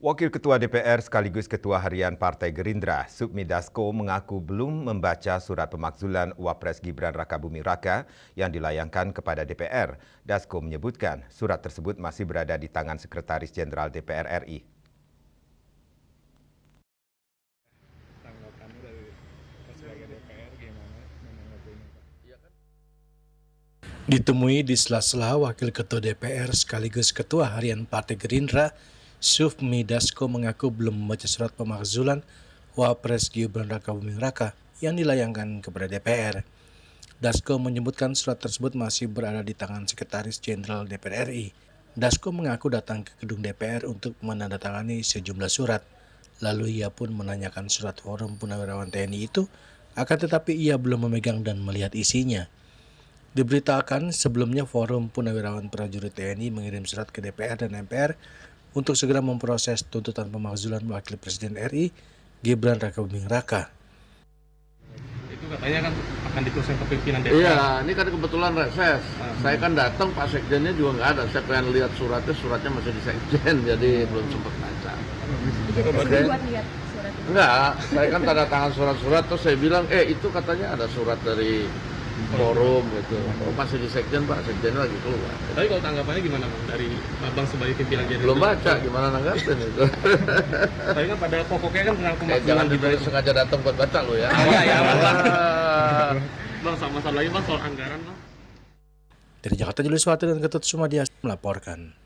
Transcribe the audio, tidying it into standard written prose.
Wakil Ketua DPR sekaligus Ketua Harian Partai Gerindra, Sufmi Dasko mengaku belum membaca surat pemakzulan Wapres Gibran Rakabuming Raka yang dilayangkan kepada DPR. Dasko menyebutkan surat tersebut masih berada di tangan Sekretaris Jenderal DPR RI. Ditemui di sela-sela Wakil Ketua DPR sekaligus Ketua Harian Partai Gerindra, Sufmi Dasko mengaku belum membaca surat pemakzulan Wapres Gibran Rakabuming Raka yang dilayangkan kepada DPR. Dasko menyebutkan surat tersebut masih berada di tangan Sekretaris Jenderal DPR RI. Dasko mengaku datang ke gedung DPR untuk menandatangani sejumlah surat. Lalu ia pun menanyakan surat Forum Purnawirawan TNI itu, akan tetapi ia belum memegang dan melihat isinya. Diberitakan sebelumnya Forum Purnawirawan Prajurit TNI mengirim surat ke DPR dan MPR untuk segera memproses tuntutan pemakzulan Wakil Presiden RI Gibran Rakabuming Raka. Itu katanya kan akan diteruskan ke pimpinan DPR. Iya, ini kan kebetulan reses. Saya kan datang, Pak Sekjennya juga nggak ada. Saya pengen lihat suratnya masih di Sekjen, jadi belum sempat baca. Jadi buat lihat surat itu? Enggak, saya kan tanda tangan surat-surat, terus saya bilang, itu katanya ada surat dari forum gitu. Oh, masih di Sekjen, Pak, Sekjennya lagi keluar. Tapi kalau tanggapannya gimana Bang dari Abang sebagai pimpinan Gerindra? Belum baca, gimana nanggapin itu. Tapi kan pada pokoknya kan tentang pemakzulan. Jangan dibeli sengaja datang buat baca lo ya. Iya, Bang, sama satu lagi Bang soal anggaran Bang. Dari Jakarta, Julius Wati dan Ketut Sumadias melaporkan.